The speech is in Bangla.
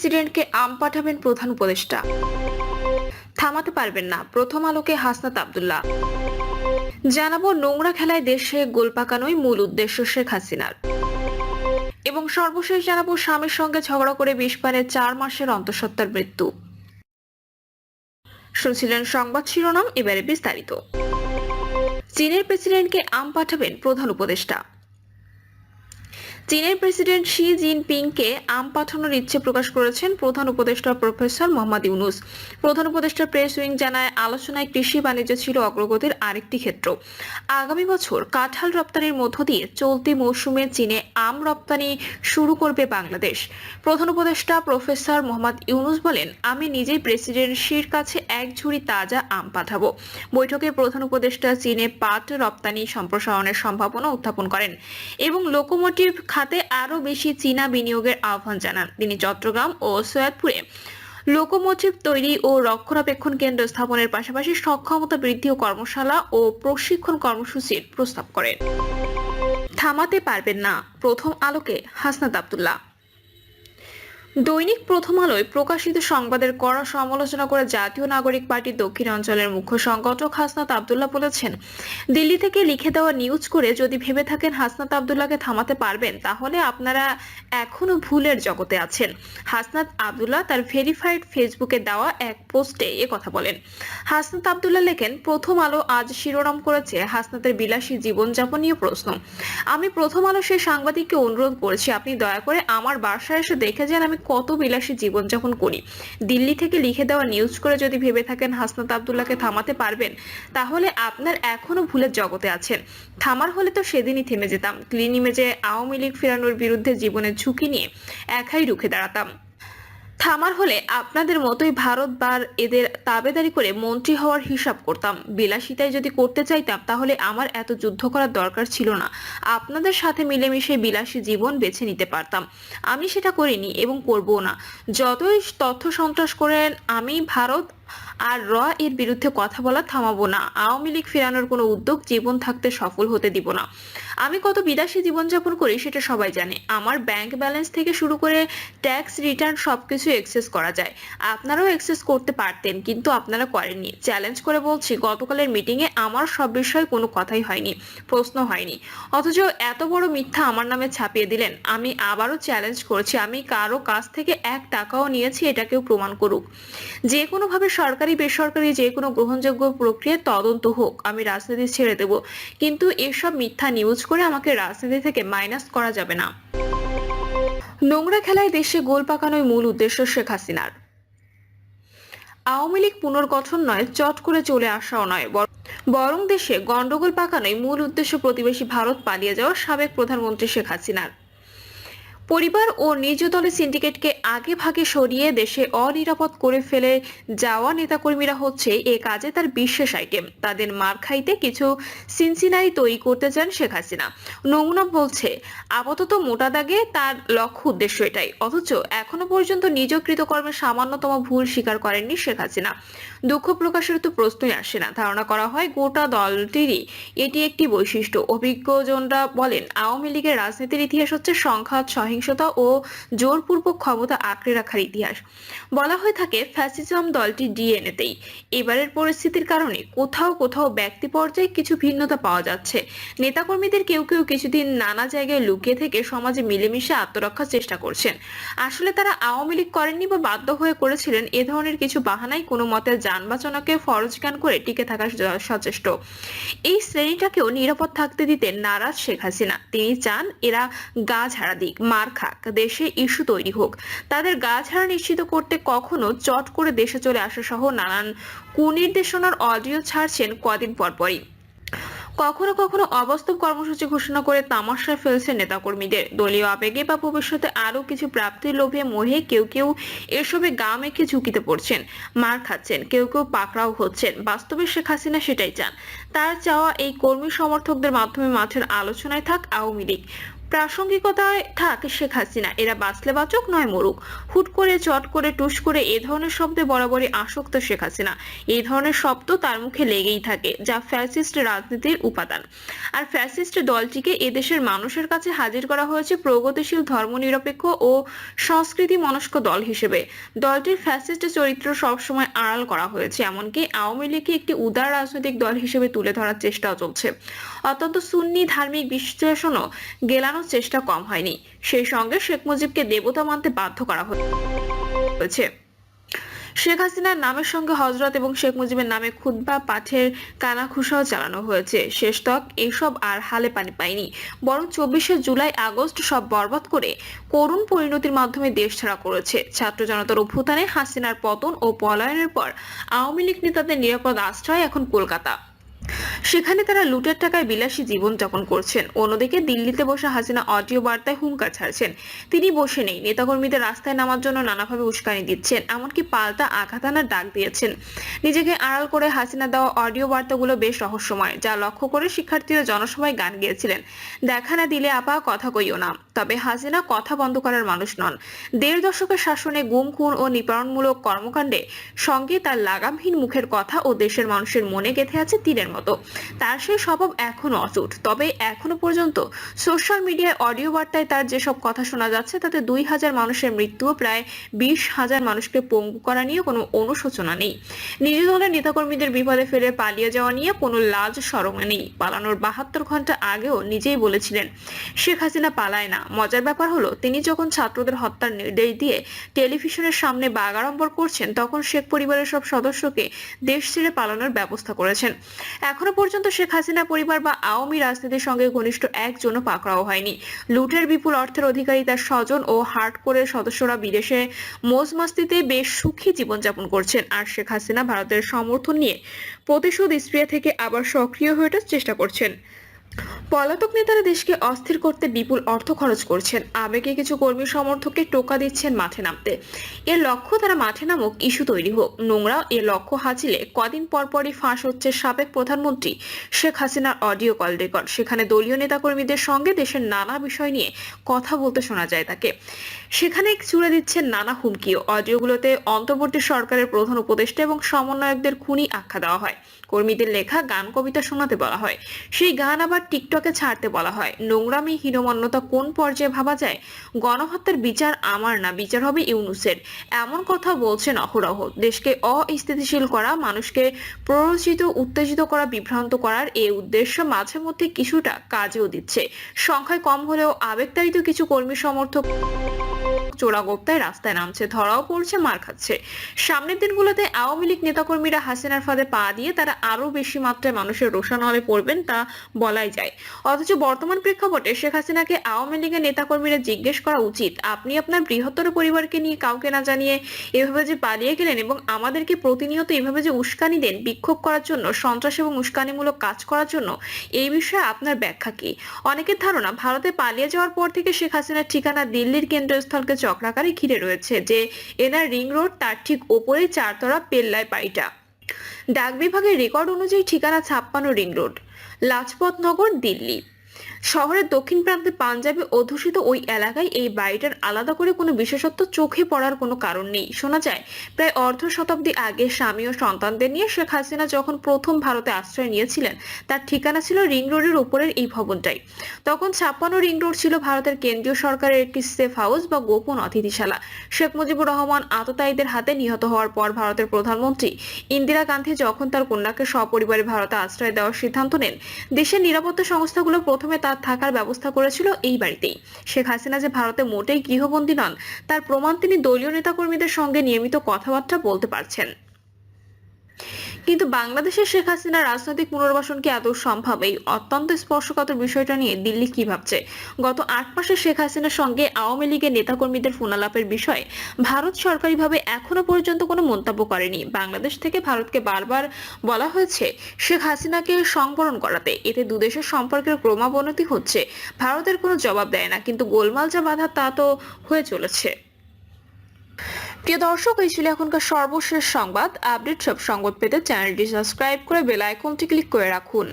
প্রেসিডেন্টকে আম পাঠাবেন প্রধান উপদেষ্টা, থামাতে পারবেন না প্রথম আলোকে হাসনাত আব্দুল্লাহ। জানাবো নোংরা খেলায় দেশে গোল পাকানোই মূল উদ্দেশ্য শেখ হাসিনার। এবং সর্বশেষ জানাবো স্বামীর সঙ্গে ঝগড়া করে বিষ পানে 4 মাসের অন্তঃসত্ত্বার মৃত্যু। শুনছিলেন সংবাদ শিরোনাম, এবারে বিস্তারিত। চীনের প্রেসিডেন্টকে আম পাঠাবেন প্রধান উপদেষ্টা। চীনের প্রেসিডেন্ট শি জিনপিংকে আম পাঠানোর ইচ্ছে প্রকাশ করেছেন প্রধান উপদেষ্টা প্রফেসর মোহাম্মদ ইউনূস। প্রধান উপদেষ্টা প্রেস উইং জানায়, আলোচনায় কৃষি বাণিজ্য ছিল অগ্রগতির আরেকটি ক্ষেত্র। আগামী বছর কাঁঠাল রপ্তানির মধ্য দিয়ে চলতি মৌসুমে চীনে আম রপ্তানি শুরু করবে বাংলাদেশ। প্রধান উপদেষ্টা প্রফেসর মোহাম্মদ ইউনূস বলেন, আমি নিজেই প্রেসিডেন্ট শির কাছে এক ঝুড়ি তাজা আম পাঠাবো। বৈঠকে প্রধান উপদেষ্টা চীনে পাট রপ্তানি সম্প্রসারণের সম্ভাবনা উত্থাপন করেন এবং লোকোমোটিভ খাতে আরো বেশি চীনা বিনিয়োগের আহ্বান জানান। তিনি চট্টগ্রাম ও সৈয়দপুরে লোকোমোটিভ তৈরি ও রক্ষণাবেক্ষণ কেন্দ্র স্থাপনের পাশাপাশি সক্ষমতা বৃদ্ধি ও কর্মশালা ও প্রশিক্ষণ কর্মসূচির প্রস্তাব করেন। থামাতে পারবেন না প্রথম আলোকে হাসনাত আব্দুল্লাহ। দৈনিক প্রথম আলোয় প্রকাশিত সংবাদের কড়া সমালোচনা করে জাতীয় নাগরিক পার্টির দক্ষিণ অঞ্চলের মুখ্য সংগঠক হাসনাত আব্দুল্লাহ বলেছেন, দিল্লি থেকে লিখে দেওয়া নিউজ করে যদি ভেবে থাকেন হাসনাত আব্দুল্লাহকে থামাতে পারবেন, তাহলে আপনারা এখনো ভুলের জগতে আছেন। হাসনাত আব্দুল্লাহ তার ভেরিফাইড ফেসবুকে দেওয়া এক পোস্টে কথা বলেন। হাসনাত আব্দুল্লাহ লেখেন, প্রথম আলো আজ শিরোনাম করেছে হাসনাতের বিলাসী জীবনযাপন নিয়ে প্রশ্ন। আমি প্রথম আলো সেই সাংবাদিককে অনুরোধ করছি, আপনি দয়া করে আমার বাসায় এসে দেখে যান আমি কত বিলাসী জীবনযাপন করি। দিল্লি থেকে লিখে দেওয়া নিউজ করে যদি ভেবে থাকেন হাসনাত আব্দুল্লাহকে থামাতে পারবেন, তাহলে আপনার এখনো ভুলের জগতে আছেন। থামার হলে তো সেদিনই থেমে যেতাম। ক্লিন ইমেজে আওয়ামী লীগ ফেরানোর বিরুদ্ধে জীবনের ঝুঁকি নিয়ে একাই রুখে দাঁড়াতাম। থামার হলে আপনাদের মতোই ভারত বার এদের তাবেদারি করে মন্ত্রী হওয়ার হিসাব করতাম। বিলাসিতায় যদি করতে চাইতাম, তাহলে আমার এত যুদ্ধ করার দরকার ছিল না। আপনাদের সাথে মিলেমিশে বিলাসী জীবন বেছে নিতে পারতাম। আমি সেটা করিনি এবং করবও না। যতই তথ্য সন্ত্রাস করেন, আমি ভারত আর এর বিরুদ্ধে কথা বলা থামাবো না। আওয়ামী লীগ ফেরানোর কোনো উদ্যোগ জীবন থাকতে সফল হতে দিব না। আমি কত বিলাসী জীবনযাপন করি সেটা সবাই জানে। আমার ব্যাংক ব্যালেন্স থেকে শুরু করে ট্যাক্স রিটার্ন সবকিছু এক্সেস করা যায়। আপনারাও এক্সেস করতে পারতেন, কিন্তু আপনারা করেননি। চ্যালেঞ্জ করে বলছি, গতকালের মিটিংয়ে আমার সব বিষয়ে কোনো কথাই হয়নি, প্রশ্ন হয়নি, অথচ এত বড় মিথ্যা আমার নামে ছাপিয়ে দিলেন। আমি আবারও চ্যালেঞ্জ করছি, আমি কারো কাছ থেকে 1 টাকাও নিয়েছি এটা কেউ প্রমাণ করুক। যে কোনোভাবে সরকারি বেসরকারি যে কোনো গ্রহণযোগ্য প্রক্রিয়ায় তদন্ত হোক, আমি রাজনীতি ছেড়ে দেব, কিন্তু এসব মিথ্যা নিউজ করে আমাকে রাজনীতি থেকে মাইনাস করা যাবে না। নোংরা খেলায় দেশে গোল পাকানোই মূল উদ্দেশ্য শেখ হাসিনার। আওয়ামী লীগ পুনর্গঠন নয়, চট করে চলে আসাও নয়, বরং দেশে গন্ডগোল পাকানোই মূল উদ্দেশ্য প্রতিবেশী ভারত পালিয়ে যাওয়া সাবেক প্রধানমন্ত্রী শেখ হাসিনার। পরিবার ও নিজ দলের সিন্ডিকেটকে আগে ভাগে সরিয়ে দেশে অনিরাপদ করে ফেলে যাওয়া নেতাকর্মীরা হচ্ছে এ কাজে তার বিশেষ আইটেম। তাদের মার খাইতে কিছু সিনসিনারি তৈরি করতে চান শেখ হাসিনা। নমুনা বলছে, আপাতত মোটা দাগে তার লক্ষ্য উদ্দেশ্য এটাই। অথচ এখনো পর্যন্ত নিজ কৃতকর্মের সামান্যতম ভুল স্বীকার করেননি শেখ হাসিনা। দুঃখ প্রকাশের তো প্রশ্নই আসে না। ধারণা করা হয় গোটা দলটিরই এটি একটি বৈশিষ্ট্য। অভিজ্ঞজনরা বলেন, আওয়ামী লীগের রাজনীতির ইতিহাস হচ্ছে সংঘাত, সহিংসতা ও জোরপূর্বক ক্ষমতা আঁকড়ে রাখার ইতিহাস। বলা হয়ে থাকে ফ্যাসিজম দলটি ডিএনএতেই। এবারের পরিস্থিতির কারণে কোথাও কোথাও ব্যক্তি পর্যায়ে কিছু ভিন্নতা পাওয়া যাচ্ছে। নেতাকর্মীদের কেউ কেউ কিছুদিন নানা জায়গায় লুকিয়ে থেকে সমাজে মিলেমিশে আত্মরক্ষার চেষ্টা করছেন। আসলে তারা আওয়ামী লীগ করেননি বা বাধ্য হয়ে করেছিলেন। এ ধরনের কিছু বাহানায় কোনো মতে যান বাঁচানোকে ফরজ জ্ঞান করে টিকে থাকার সচেষ্ট। এই শ্রেণীটাকেও নিরাপদ থাকতে দিতে নারাজ শেখ হাসিনা। তিনি চান এরা গা ঝাড়া দিক, মার খাক, দেশে ইস্যু তৈরি হোক। তাদের গা ঝাড়া নিশ্চিত করতে কখনো চট করে দেশে চলে আসা সহ নানান কুনির্দেশনার অডিও ছাড়ছেন কদিন পরপরই। কখনো কখনো অবাস্তব কর্মসূচি ঘোষণা করে তামাশায় ফেলছে নেতাকর্মীদের। দলীয় আবেগে বা ভবিষ্যতে আরো কিছু প্রাপ্তির লোভে মোহে কেউ কেউ এসবে গা মেখে ঝুঁকিতে পড়ছেন, মার খাচ্ছেন, কেউ কেউ পাকড়াও হচ্ছেন। বাস্তবে শেখ হাসিনা সেটাই চান। তার চাওয়া এই কর্মী সমর্থকদের মাধ্যমে মাঠের আলোচনায় থাক আওয়ামী লীগ। প্রাসঙ্গিকতায় থাক শেখ হাসিনা, এরা বাঁচলে বাঁচুক নয় মরুক। হুট করে, চট করে, টুস করে এ ধরনের শব্দে বরাবরই আসক্ত শেখ হাসিনা। এই ধরনের শব্দ তার মুখে লেগেই থাকে, যা ফ্যাসিস্ট রাজনীতির উপাদান। আর ফ্যাসিস্ট দলটিকে এদেশের মানুষের কাছে হাজির করা হয়েছে প্রগতিশীল, ধর্মনিরপেক্ষ ও সংস্কৃতি মনস্ক দল হিসেবে। দলটির ফ্যাসিস্ট চরিত্র সবসময় আড়াল করা হয়েছে, এমনকি আওয়ামী লীগকে একটি উদার রাজনৈতিক দল হিসেবে তুলে ধরার চেষ্টাও চলছে। অত্যন্ত সুন্নি ধার্মিক বিশ্লেষণও গেলানোর চেষ্টা কম হয়নি। সেই সঙ্গে শেখ মুজিবকে দেবতা মানতে বাধ্য করা হয়েছে। শেখ হাসিনার নামের সঙ্গে হযরত এবং শেখ মুজিবের নামে খুতবা পাঠের কানাঘুষাও চালানো হয়েছে। শেষতক এসব আর হালে পানি পায়নি, বরং 24শে জুলাই আগস্ট সব বরবাদ করে করুণ পরিণতির মাধ্যমে দেশ ছাড়া করেছে। ছাত্র জনতার অভ্যুত্থানে হাসিনার পতন ও পলায়নের পর আওয়ামী লীগ নেতাদের নিরাপদ আশ্রয় এখন কলকাতা। সেখানে তারা লুটের টাকায় বিলাসী জীবন যাপন করছেন। অন্যদিকে দিল্লিতে বসে হাসিনা অডিও বার্তায় হুঙ্কার ছাড়ছেন। তিনি বসে নেই, নেতাকর্মীদের রাস্তায় নামার জন্য নানাভাবে উস্কানি দিচ্ছেন, এমনকি পাল্টা আঘাত আনার ডাক দিয়েছেন। নিজেকে আড়াল করে হাসিনা দেওয়া অডিও বার্তাগুলো বেশ রহস্যময়, যা লক্ষ্য করে শিক্ষার্থীরা জনসভায় গান গেয়েছিলেন, দেখা না দিলে আপা কথা কইও না। তবে হাসিনা কথা বন্ধ করার মানুষ নন। 1.5 দশকের শাসনে গুম, খুন ও নিপীড়নমূলক কর্মকাণ্ডে সঙ্গে তার লাগামহীন মুখের কথা ও দেশের মানুষের মনে গেঁথে আছে তীরের মতো। তার সেই স্বভাব এখনো অটুট। তবে এখনো পর্যন্ত সোশ্যাল মিডিয়ায় অডিও বার্তায় তার যেসব কথা শোনা যাচ্ছে, তাতে 2000 মানুষের মৃত্যু ও প্রায় 20,000 মানুষকে পঙ্গু করা নিয়ে কোনো অনুশোচনা নেই। নিজ দলের নেতাকর্মীদের বিপদে ফেলে পালিয়ে যাওয়া নিয়ে কোনো লাজ শরম নেই। পালানোর 72 ঘন্টা আগেও নিজেই বলেছিলেন শেখ হাসিনা পালায় না। মজার ব্যাপার হলো, তিনি যখন ছাত্রদের হত্যার নির্দেশ দিয়ে টেলিভিশনের সামনে বাগাড়ম্বর করছেন, তখন শেখ পরিবারের সব সদস্যকে দেশ ছেড়ে পালানোর ব্যবস্থা করেছেন। এখনো পর্যন্ত শেখ হাসিনা পরিবার বা আওয়ামী রাজনীতির সঙ্গে ঘনিষ্ঠ একজনও পাকড়াও হয়নি। লুটের বিপুল অর্থের অধিকারী তার স্বজন ও হার্ডকোরের সদস্যরা বিদেশে মৌজ মাস্তিতে বেশ সুখী জীবনযাপন করছেন। আর শেখ হাসিনা ভারতের সমর্থন নিয়ে প্রতিশোধ স্প্রিয়া থেকে আবার সক্রিয় হয়ে ওঠার চেষ্টা করছেন। পলাতক নেতারা দেশকে অস্থির করতে বিপুল অর্থ খরচ করছেন। আবেগে কিছু কর্মী সমর্থককে টোকা দিচ্ছেন মাঠে নামতে। এর লক্ষ্য তারা মাঠে নামুক, ইস্যু তৈরি হোক। নোংরা এর লক্ষ্য হাসিলে কদিন পরপরই ফাঁস হচ্ছে সাবেক প্রধানমন্ত্রী শেখ হাসিনার অডিও কল রেকর্ড। সেখানে দলীয় নেতাকর্মীদের সঙ্গে দেশের নানা বিষয় নিয়ে কথা বলতে শোনা যায় তাকে। সেখানে ছুড়ে দিচ্ছেন নানা হুমকিও। অডিওগুলোতে অন্তর্বর্তী সরকারের প্রধান উপদেষ্টা এবং সমন্বয়কদের খুনি আখ্যা দেওয়া হয়। কর্মীদের লেখা গান কবিতা শোনাতে বলা হয়, সেই গান আবার টিকটকে ছাড়তে বলা হয়। নোংরামি, হীনমন্যতা কোন পর্যায়ে ভাবা যায়? গণহত্যার বিচার আমার না, বিচার হবে ইউনূসের, এমন কথা বলছেন অহরহ। দেশকে অস্থিতিশীল করা, মানুষকে প্ররোচিত, উত্তেজিত করা, বিভ্রান্ত করার এই উদ্দেশ্য মাঝে মধ্যে কিছুটা কাজেও দিচ্ছে। সংখ্যায় কম হলেও আবেগতাড়িত কিছু কর্মী সমর্থক চোরাগোপ্তায় রাস্তায় নামছে, ধরাও পড়ছে, মার খাচ্ছে। সামনের দিনগুলোতে আওয়ামী লীগ নেতাকর্মীরা হাসিনার ফাঁদে পা দিয়ে তারা আরো বেশি মাত্রায় মানুষের রোষানলে পড়বেন, তা বলাই যায়। অথচ বর্তমান প্রেক্ষাপটে শেখ হাসিনাকে আওয়ামী লীগের নেতাকর্মীরা জিজ্ঞেস করা উচিত, আপনি আপনার বৃহত্তর পরিবারকে নিয়ে কাউকে না জানিয়ে এভাবে যে পালিয়ে গেলেন এবং আমাদেরকে প্রতিনিয়ত এভাবে যে উস্কানি দেন বিক্ষোভ করার জন্য, সন্ত্রাস এবং উস্কানিমূলক কাজ করার জন্য, এই বিষয়ে আপনার ব্যাখ্যা কি? অনেকের ধারণা, ভারতে পালিয়ে যাওয়ার পর থেকে শেখ হাসিনার ঠিকানা দিল্লির কেন্দ্রস্থলকে চক্রাকারে ঘিরে রয়েছে, যে এনার রিং রোড, তার ঠিক ওপরেই 4 তলা পেল্লায় বাড়িটা। ডাক বিভাগের রেকর্ড অনুযায়ী ঠিকানা 56 রিং রোড, লাজপত নগর, দিল্লি। শহরের দক্ষিণ প্রান্তে পাঞ্জাবে অধ্যুষিত ওই এলাকায় এই বাড়িটার আলাদা করে কোনো বিশেষত্ব চোখে পড়ার কোনো কারণ নেই। শোনা যায়, প্রায় অর্ধ শতাব্দী আগে স্বামী ও সন্তানদের নিয়ে শেখ হাসিনা যখন প্রথম ভারতে আশ্রয় নিয়েছিলেন, তার ঠিকানা ছিল রিং রোডের উপরের এই ভবনটাই। তখন 56 রিং রোড ছিল ভারতের কেন্দ্রীয় সরকারের একটি সেফ হাউস বা গোপন অতিথিশালা। শেখ মুজিবুর রহমান আততায়ীদের হাতে নিহত হওয়ার পর ভারতের প্রধানমন্ত্রী ইন্দিরা গান্ধী যখন তার কন্যাকে সপরিবারে ভারতে আশ্রয় দেওয়ার সিদ্ধান্ত নেন, দেশের নিরাপত্তা সংস্থাগুলো প্রথমে তার থাকার ব্যবস্থা করেছিল এই বাড়িতেই। শেখ হাসিনা যে ভারতে মোটেই গৃহবন্দী নন, তার প্রমাণ তিনি দলীয় নেতাকর্মীদের সঙ্গে নিয়মিত কথাবার্তা বলতে পারছেন। কিন্তু বাংলাদেশের শেখ হাসিনার রাজনৈতিক পুনর্বাসন কি আদৌ সম্ভব? এই অত্যন্ত স্পর্শকাতর বিষয়টা নিয়ে দিল্লি কি ভাবছে? গত 8 মাসে শেখ হাসিনার সঙ্গে আওয়ামী লীগের নেতাকর্মীদের ফোনালাপের বিষয়ে ভারত সরকারিভাবে এখনো পর্যন্ত কোনো মন্তব্য করেনি। বাংলাদেশ থেকে ভারতকে বারবার বলা হয়েছে শেখ হাসিনাকে সংবরণ করাতে। এতে দুদেশের সম্পর্কের ক্রমাবনতি হচ্ছে। ভারতের কোনো জবাব দেয় না, কিন্তু গোলমাল যা বাধা তা তো হয়ে চলেছে। প্রিয় দর্শক, এই ছিল এখনকার সর্বশেষ সংবাদ আপডেট। সব সংবাদ পেতে চ্যানেলটি সাবস্ক্রাইব করে বেল আইকনটি ক্লিক করে রাখুন।